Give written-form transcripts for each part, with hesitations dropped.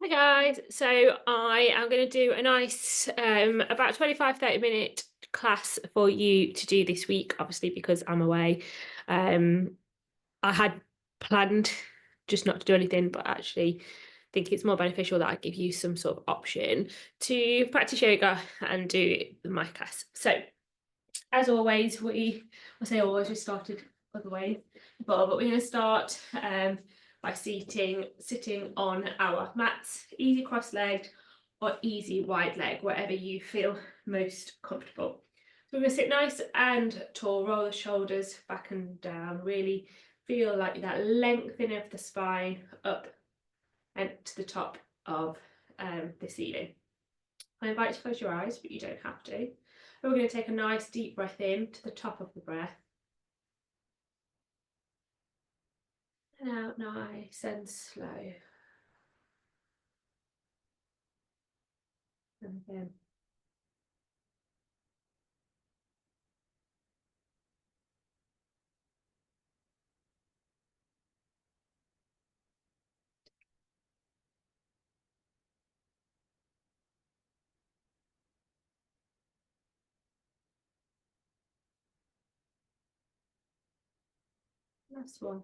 Hi guys, so I am going to do a nice about 25-30 minute class for you to do this week, obviously because I'm away. Um, I had planned just not to do anything, but actually think it's more beneficial that I give you some sort of option to practice yoga and do my class. So as always, I say always, we started other ways before, but we're going to start by sitting on our mats, easy cross-legged or easy wide leg, wherever you feel most comfortable. So we're going to sit nice and tall, roll the shoulders back and down, really feel like that lengthening of the spine up and to the top of the ceiling. I invite you to close your eyes, but you don't have to. And we're going to take a nice deep breath in to the top of the breath. And out nice and slow. And again. Last one.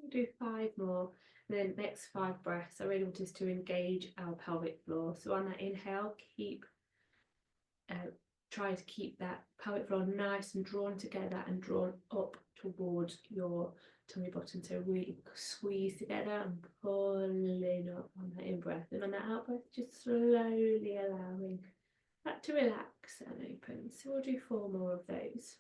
We'll do 5 more. And then next 5 breaths, I really want us to engage our pelvic floor. So on that inhale, try to keep that pelvic floor nice and drawn together and drawn up towards your tummy button. So really squeeze together and pulling up on that in breath. And on that out breath, just slowly allowing that to relax and open. So we'll do 4 more of those.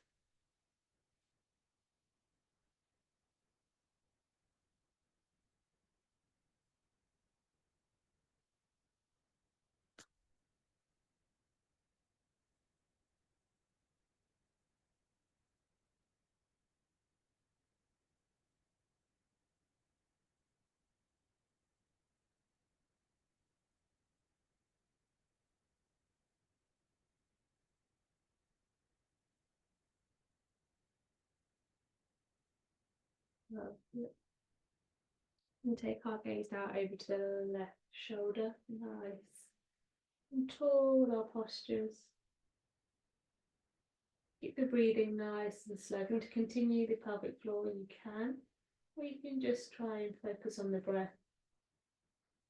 And take our gaze out over to the left shoulder. Nice and tall with our postures. Keep the breathing nice and slow. Going to continue the pelvic floor when you can, or you can just try and focus on the breath,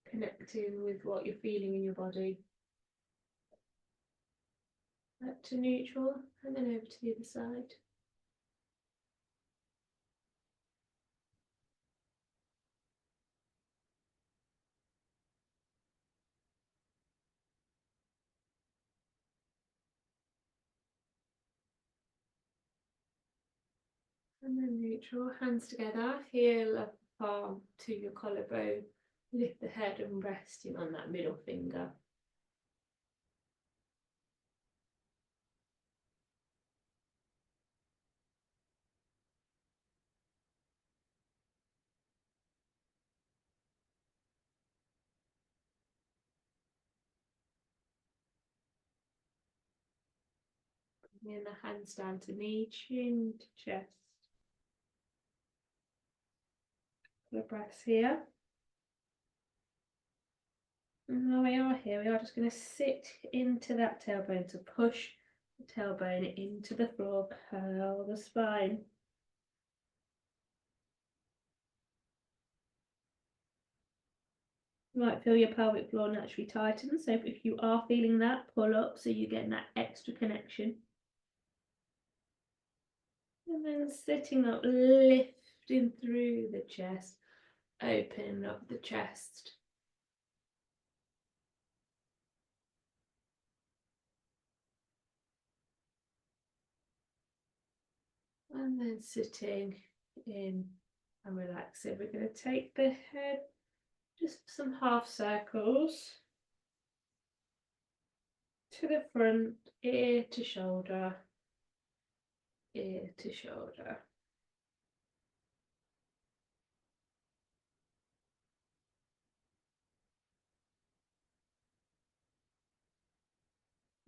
connecting with what you're feeling in your body. Back to neutral and then over to the other side. And then neutral, hands together, heel of palm to your collarbone. Lift the head and resting on that middle finger. Bring the hands down to knee, chin to chest. Couple of breaths here. And there we are here. We are just going to sit into that tailbone, to push the tailbone into the floor, curl the spine. You might feel your pelvic floor naturally tighten, so if you are feeling that, pull up so you're getting that extra connection. And then sitting up, lifting through the chest, opening up the chest. And then sitting in and relaxing. We're going to take the head just some half circles to the front, ear to shoulder, ear to shoulder.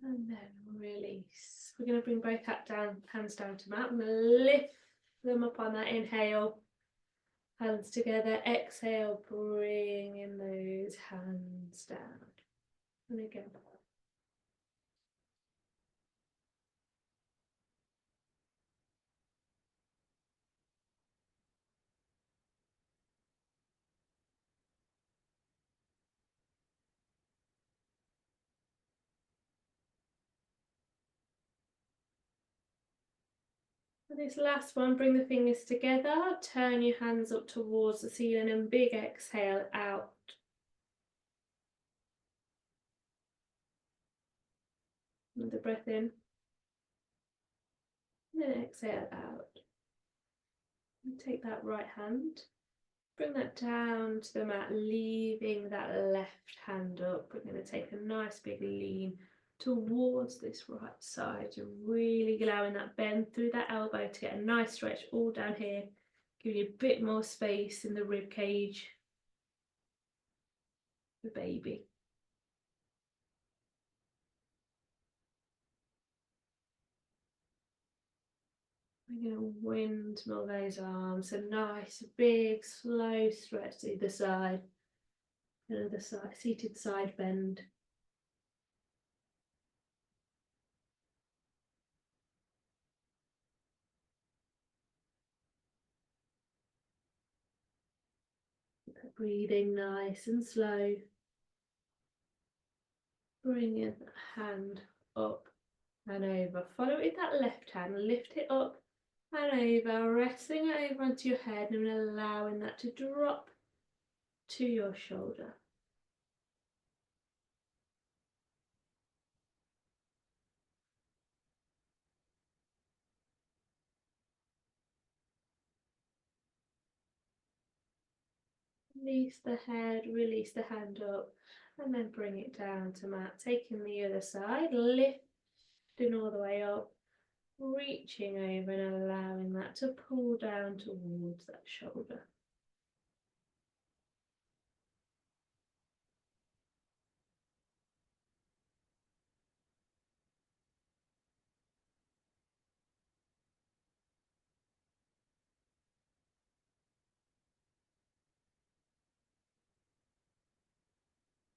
And then release. We're going to bring both hands down to mat. I'm going to lift them up on that inhale. Hands together. Exhale, bringing those hands down. And again. For this last one, bring the fingers together, turn your hands up towards the ceiling and big exhale out. Another breath in. And then exhale out. And take that right hand, bring that down to the mat, leaving that left hand up. We're going to take a nice big lean towards this right side. You're really allowing that bend through that elbow to get a nice stretch all down here, giving you a bit more space in the rib cage, the baby. We're going to windmill those arms, a nice big slow stretch to either side, another side, seated side bend. Breathing nice and slow. Bring your hand up and over. Follow it with that left hand. Lift it up and over, resting it over onto your head and allowing that to drop to your shoulder. Release the head, release the hand up, and then bring it down to mat. Taking the other side, lifting all the way up, reaching over and allowing that to pull down towards that shoulder.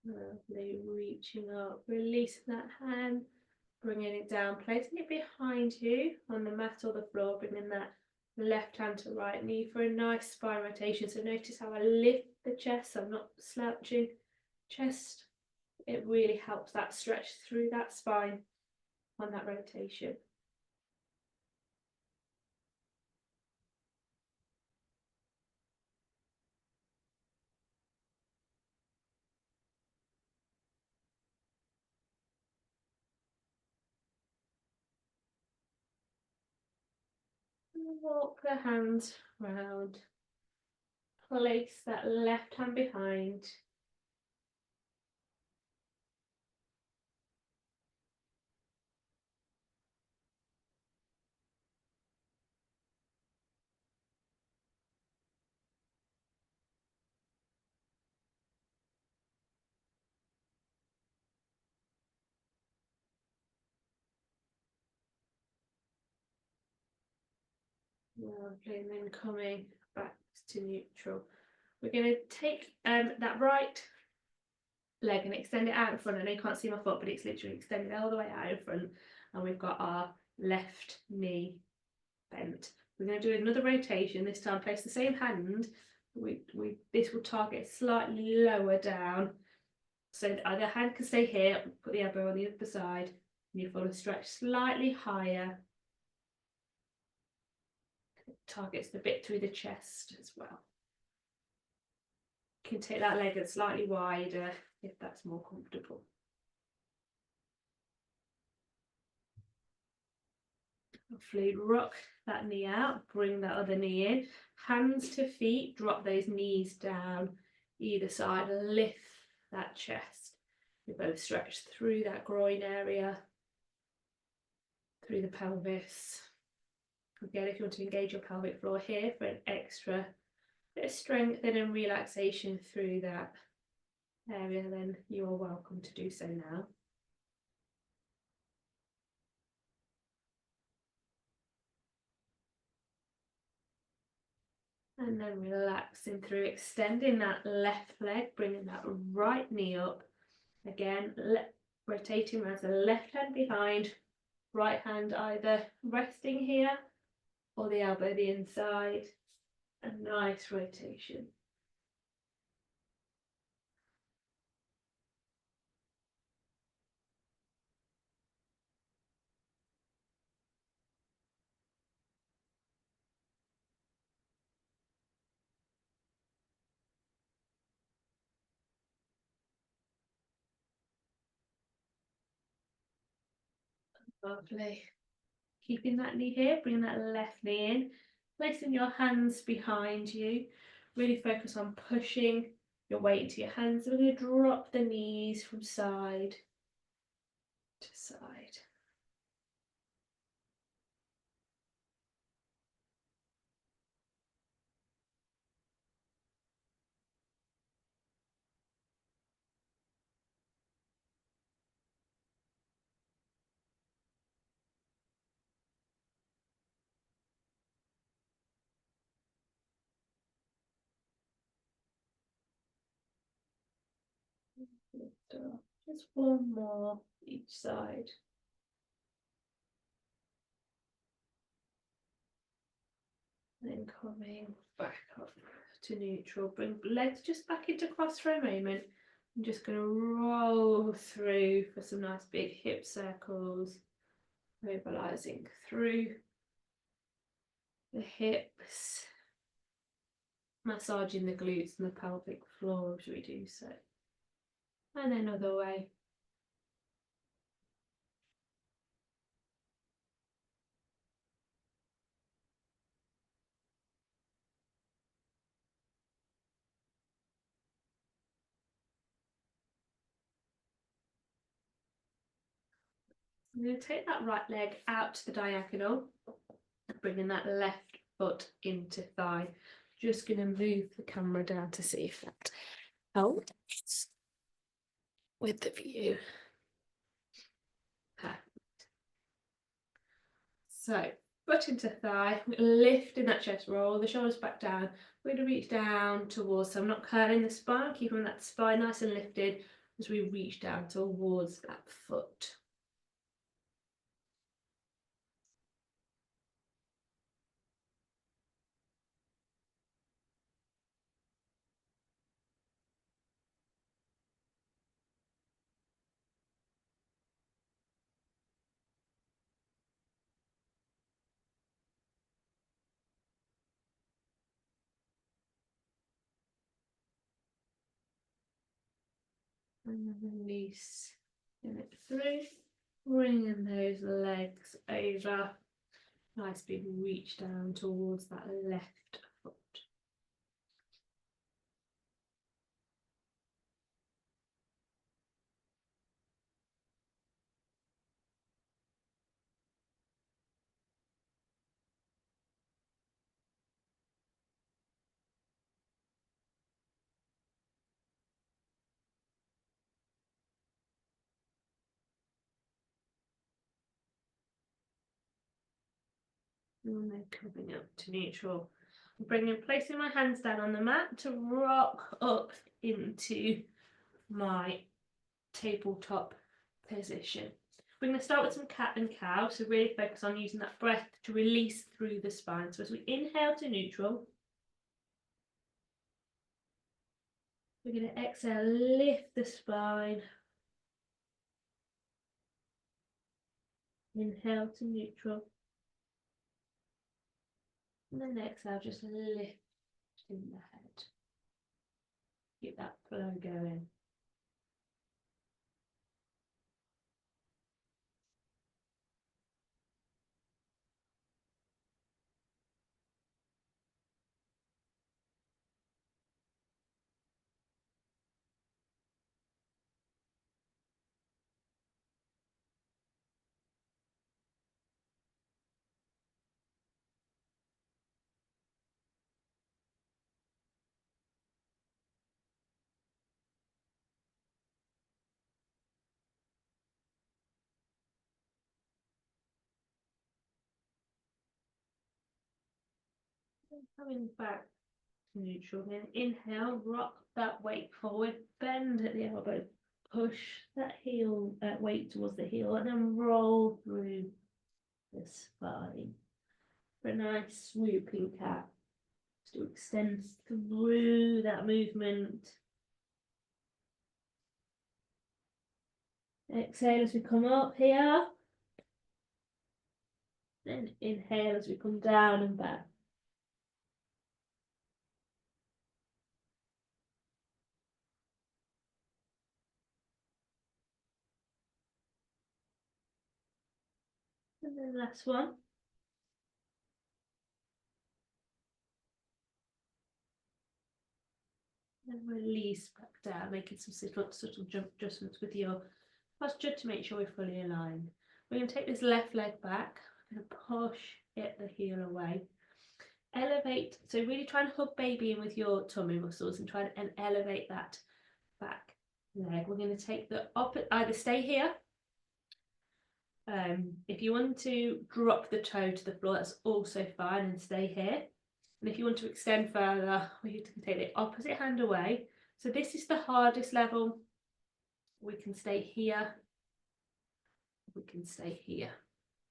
Lovely, reaching up, releasing that hand, bringing it down, placing it behind you on the mat or the floor, bringing that left hand to right knee for a nice spine rotation. So notice how I lift the chest, I'm not slouching chest. It really helps that stretch through that spine on that rotation. Walk the hands round, place that left hand behind. Lovely, and then coming back to neutral. We're going to take that right leg and extend it out in front. I know you can't see my foot, but it's literally extended all the way out in front, and we've got our left knee bent. We're going to do another rotation. This time place the same hand. This will target slightly lower down, so either hand can stay here, put the elbow on the other side, and you follow stretch slightly higher. It targets the bit through the chest as well. You can take that leg slightly wider if that's more comfortable. Hopefully rock that knee out, bring that other knee in, hands to feet, drop those knees down either side, lift that chest. You both stretch through that groin area, through the pelvis. Again, if you want to engage your pelvic floor here for an extra bit of strength and relaxation through that area, then you are welcome to do so now. And then relaxing through, extending that left leg, bringing that right knee up. Again, rotating around the left hand behind, right hand either resting here or the elbow the inside. A nice rotation. Lovely. Keeping that knee here, bringing that left knee in, placing your hands behind you. Really focus on pushing your weight into your hands. We're going to drop the knees from side to side. Just one more each side. Then coming back up to neutral. Bring legs just back into cross for a moment. I'm just going to roll through for some nice big hip circles, mobilising through the hips, massaging the glutes and the pelvic floor as we do so. And another way. I'm going to take that right leg out to the diagonal, bringing that left foot into thigh. Just going to move the camera down to see if that helps with the view. Perfect. So, butt into thigh, lifting that chest, roll the shoulders back down. We're going to reach down towards, so I'm not curling the spine, keeping that spine nice and lifted as we reach down towards that foot. And then release it through, bringing those legs over. Nice big reach down towards that left foot. And then coming up to neutral. Placing my hands down on the mat to rock up into my tabletop position. We're going to start with some cat and cow, so really focus on using that breath to release through the spine. So as we inhale to neutral, we're going to exhale, lift the spine. Inhale to neutral. And then exhale, just lift in the head. Keep that flow going. Coming back neutral. Then inhale, rock that weight forward, bend at the elbow, push that heel weight towards the heel, and then roll through the spine for a nice swooping cat to extend through that movement. Exhale as we come up here. Then inhale as we come down and back. And then last one. And release back down, making some subtle jump adjustments with your posture to make sure we're fully aligned. We're going to take this left leg back. We're going to push it the heel away. Elevate, so really try and hug baby in with your tummy muscles and try and elevate that back leg. We're going to take the opposite, either stay here. If you want to drop the toe to the floor, that's also fine, and stay here. And if you want to extend further, we can take the opposite hand away. So this is the hardest level. We can stay here. We can stay here.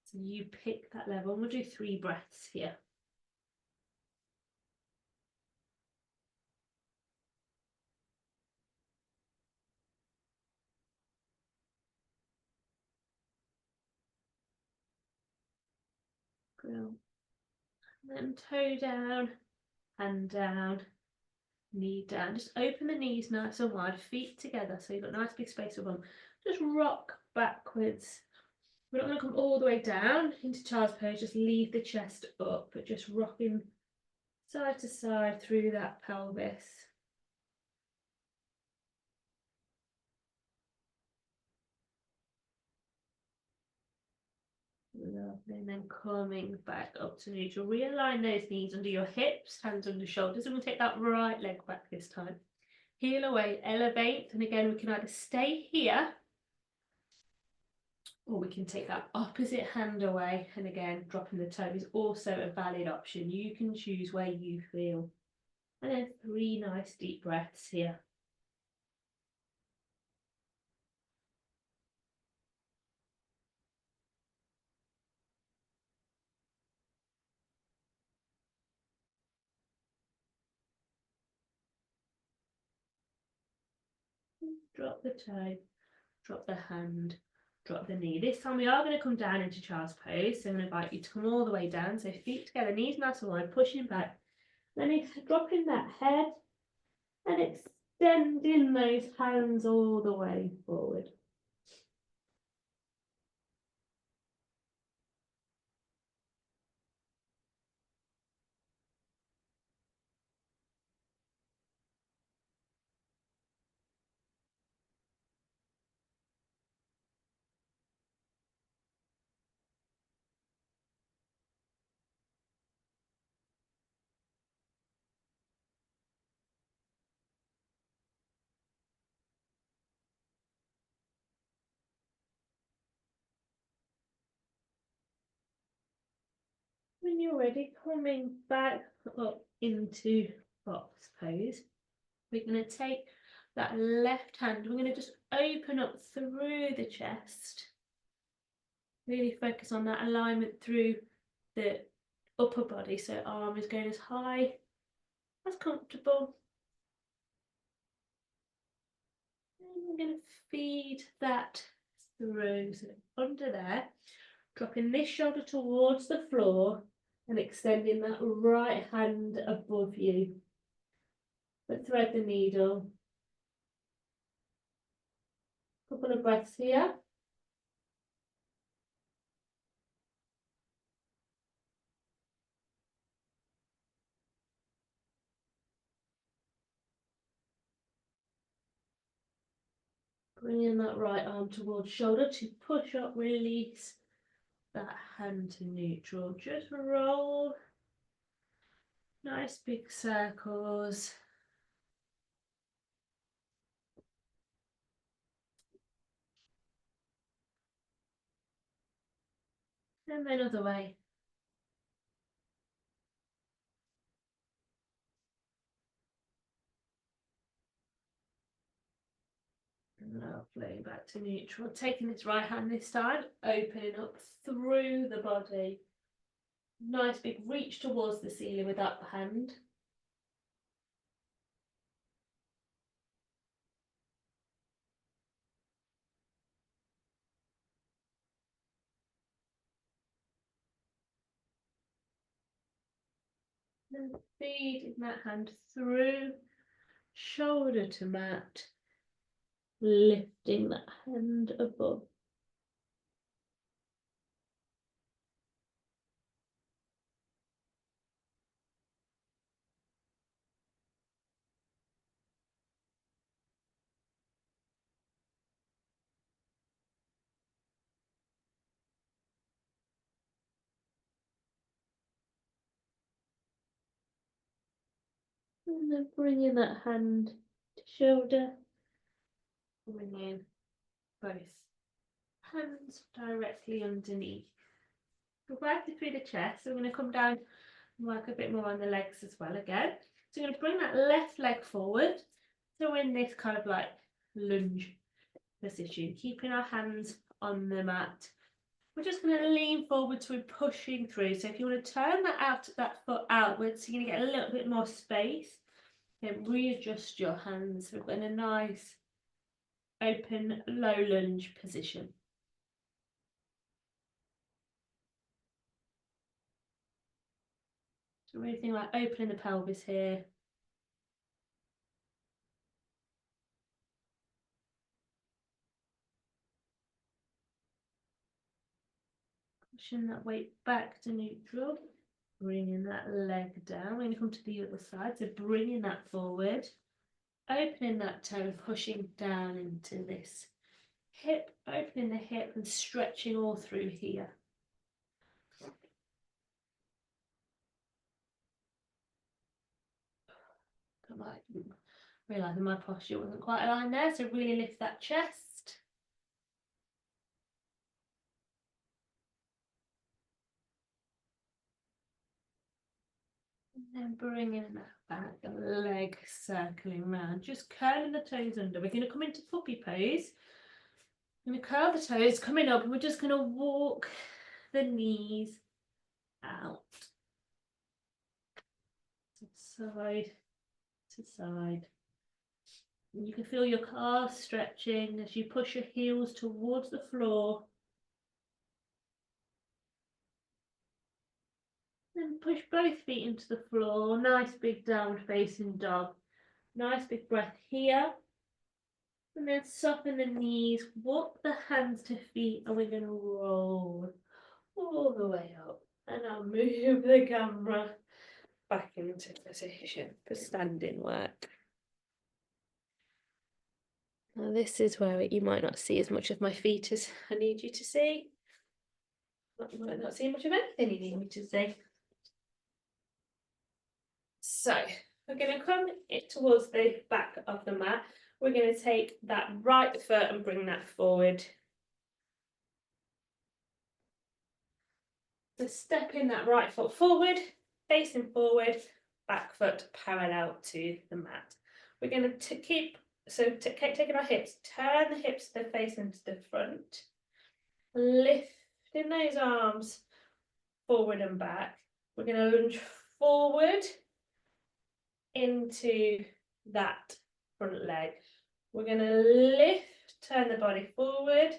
So you pick that level, and we'll do 3 breaths here. Cool. And then toe down, hand down, knee down. Just open the knees nice and wide, feet together, so you've got a nice big space for bum. Just rock backwards. We're not going to come all the way down into child's pose, just leave the chest up, but just rocking side to side through that pelvis. Lovely. And then coming back up to neutral. Realign those knees under your hips, hands under shoulders, and we'll take that right leg back this time. Heel away, elevate, and again we can either stay here or we can take that opposite hand away, and again dropping the toe is also a valid option. You can choose where you feel. And then 3 nice deep breaths here. Drop the toe, drop the hand, drop the knee. This time we are going to come down into child's pose, so I'm going to invite you to come all the way down. So feet together, knees nice and wide, pushing back. Then it's dropping that head and extending those hands all the way forward. When you're ready, coming back up into box pose, we're going to take that left hand, we're going to just open up through the chest. Really focus on that alignment through the upper body, so arm is going as high as comfortable. And we're going to feed that through, so under there, dropping this shoulder towards the floor and extending that right hand above you. But thread the needle. Couple of breaths here. Bringing that right arm towards shoulder to push up, release that hand to neutral. Just roll. Nice big circles. And then other way. Lovely, back to neutral. Taking this right hand this time, opening up through the body. Nice big reach towards the ceiling with that hand. And feeding that hand through, shoulder to mat, lifting that hand above. And then bringing that hand to shoulder, bringing both hands directly underneath. We're working through the chest, so we're going to come down and work a bit more on the legs as well again. So we're going to bring that left leg forward. So we're in this kind of like lunge position, keeping our hands on the mat. We're just going to lean forward, so we're pushing through. So if you want to turn that foot outwards, you're going to get a little bit more space. Then readjust your hands. We're in a nice open low lunge position. So really think like opening the pelvis here. Pushing that weight back to neutral. Bringing that leg down. We're going to come to the other side. So bringing that forward. Opening that toe, pushing down into this hip. Opening the hip and stretching all through here. I realising my posture wasn't quite aligned there, so really lift that chest. And then bringing that back, leg circling round, just curling the toes under. We're going to come into puppy pose. I'm going to curl the toes, coming up, and we're just going to walk the knees out. Side to side. And you can feel your calves stretching as you push your heels towards the floor. Then push both feet into the floor. Nice big downward facing dog. Nice big breath here. And then soften the knees, walk the hands to feet, and we're going to roll all the way up. And I'll move the camera back into position for standing work. Now this is where you might not see as much of my feet as I need you to see. But you might not see much of anything you need me to see. So we're going to come towards the back of the mat. We're going to take that right foot and bring that forward. So stepping that right foot forward, facing forward, back foot parallel to the mat. We're going to keep, taking our hips, turn the hips to face into the front, lifting those arms forward and back. We're going to lunge forward into that front leg. We're going to lift, turn the body forward,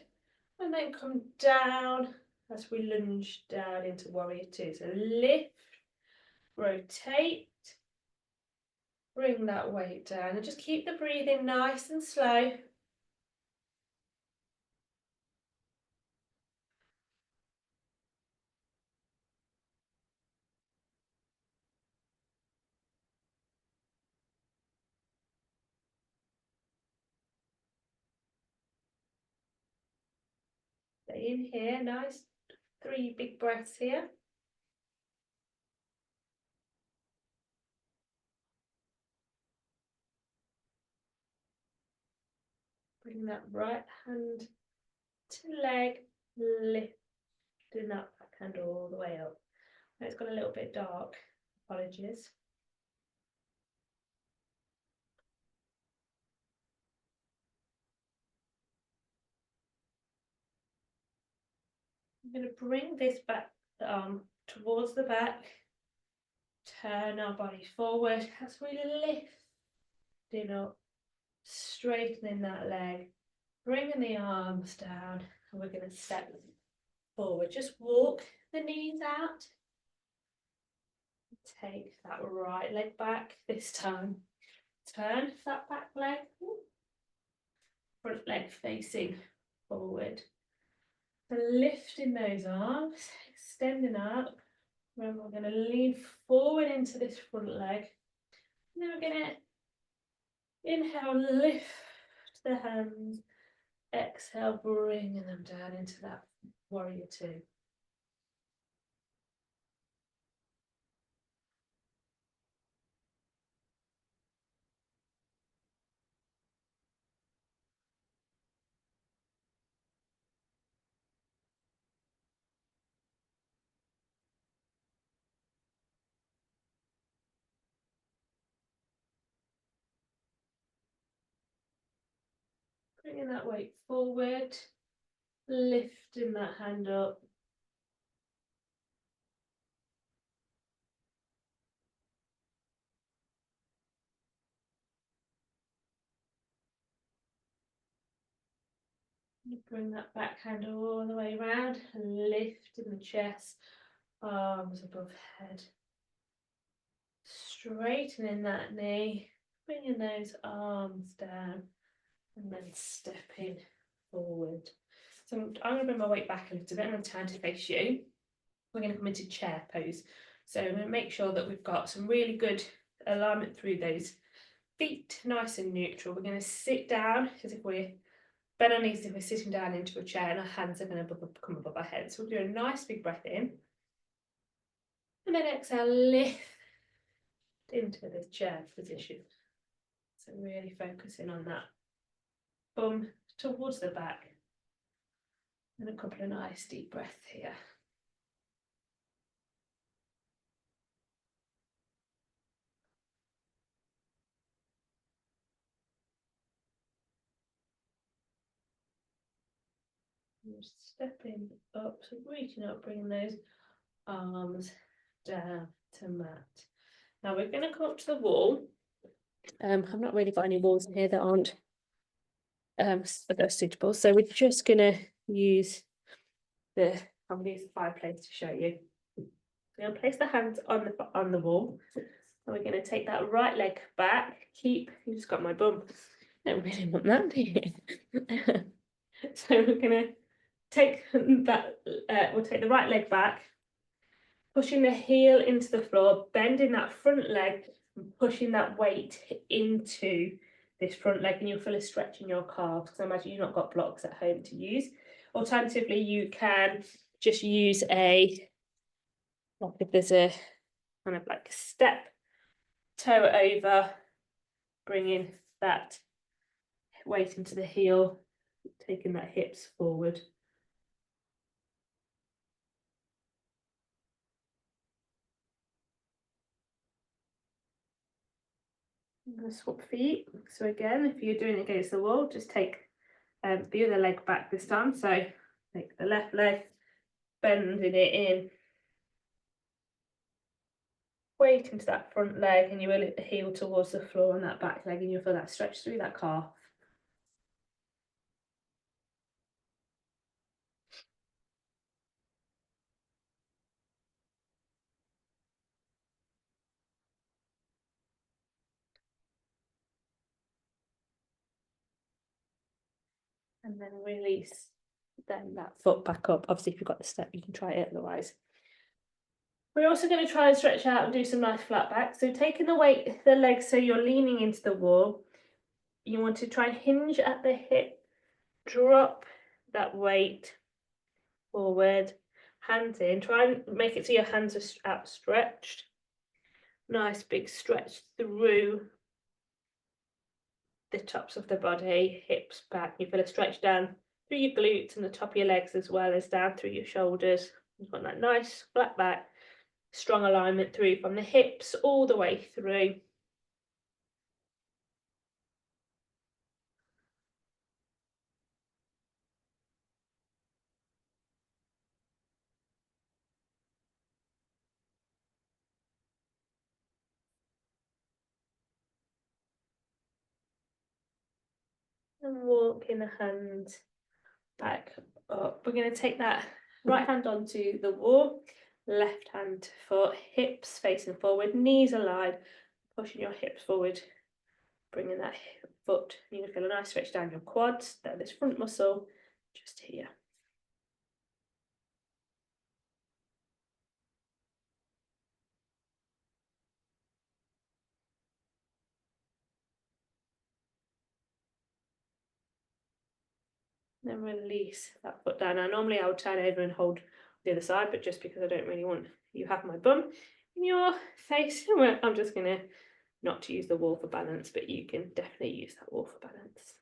and then come down as we lunge down into warrior two. So lift, rotate, bring that weight down, and just keep the breathing nice and slow. Stay in here, nice 3 big breaths here. Bring that right hand to leg, lifting that back hand all the way up. Now it's got a little bit dark, apologies. I'm going to bring this back, the arm towards the back, turn our body forward as we lift up, straightening that leg, bringing the arms down, and we're going to step forward. Just walk the knees out. Take that right leg back this time. Turn that back leg, front leg facing forward. So lifting those arms, extending up. Then we're going to lean forward into this front leg. And then we're going to inhale, lift the hands. Exhale, bringing them down into that warrior two. Bringing that weight forward, lifting that hand up. Bring that back hand all the way around, lifting the chest, arms above head. Straightening that knee, bringing those arms down, and then stepping forward. So I'm going to bring my weight back a little bit. I'm going to turn to face you. We're going to come into chair pose. So I'm going to make sure that we've got some really good alignment through those feet, nice and neutral. We're going to sit down as if we're bend our knees, if we're sitting down into a chair, and our hands are going to come above our heads. So we'll do a nice big breath in, and then exhale, lift into this chair position. So really focusing on that bum towards the back, and a couple of nice deep breaths here. Just stepping up, so reaching up, bringing those arms down to mat. Now we're going to come up to the wall. I've not really got any walls in here that aren't that are suitable, so we're just going to use I'm going to use the fireplace to show you. We're going to place the hands on the wall, and we're going to take that right leg back. You just got my bum. I don't really want that, do you? So we're going to take that. We'll take the right leg back, pushing the heel into the floor, bending that front leg, and pushing that weight into this front leg, and you'll feel a stretch in your calves, because I imagine you've not got blocks at home to use. Alternatively, you can just use like if there's a kind of like step toe over, bringing that weight into the heel, taking that hips forward. I'm going to swap feet. So again, if you're doing it against the wall, just take the other leg back this time. So take the left leg, bending it in, weight into that front leg, and you will lift the heel towards the floor on that back leg, and you'll feel that stretch through that calf. And then release then that foot back up. Obviously, if you've got the step, you can try it otherwise. We're also going to try and stretch out and do some nice flat back. So taking the weight, the legs, so you're leaning into the wall. You want to try and hinge at the hip, drop that weight forward, hands in. Try and make it so your hands are outstretched. Nice big stretch through the tops of the body, hips back. You feel a stretch down through your glutes and the top of your legs, as well as down through your shoulders. You've got that nice flat back, strong alignment through from the hips all the way through. and walking the hands back up. We're going to take that right hand onto the wall, left hand to foot, hips facing forward, knees aligned, pushing your hips forward, bringing that foot. You're going to feel a nice stretch down your quads, down this front muscle, just here. Then release that foot down. Now, normally I would turn over and hold the other side, but just because I don't really want you have my bum in your face, I'm just going to not to use the wall for balance, but you can definitely use that wall for balance.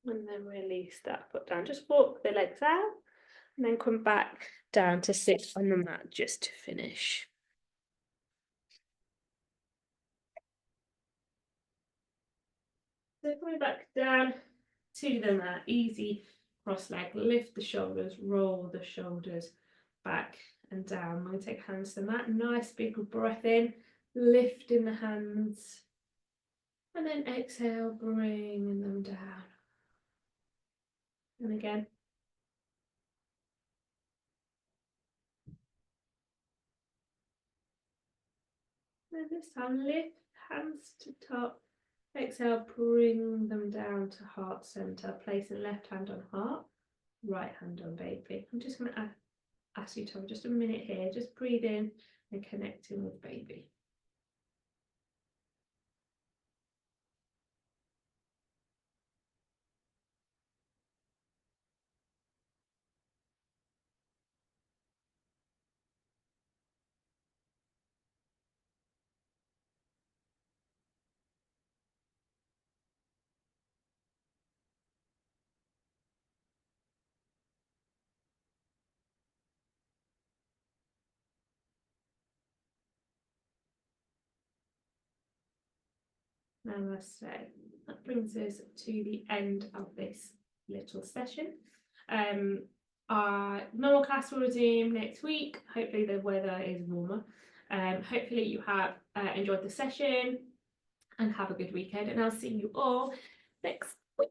And then release that foot down. Just walk the legs out and then come back down to sit on the mat just to finish. So coming back down to the mat, easy cross leg, lift the shoulders, roll the shoulders back and down. We're going to take hands to the mat, nice big breath in, lifting the hands, and then exhale, bringing them down. And again. And this time, lift hands to top. Exhale, bring them down to heart center. Place the left hand on heart, right hand on baby. I'm just going to ask you to have just a minute here. Just breathe in and connecting with baby. Namaste. That brings us to the end of this little session. Our normal class will resume next week. Hopefully the weather is warmer. Hopefully you have enjoyed the session and have a good weekend, and I'll see you all next week.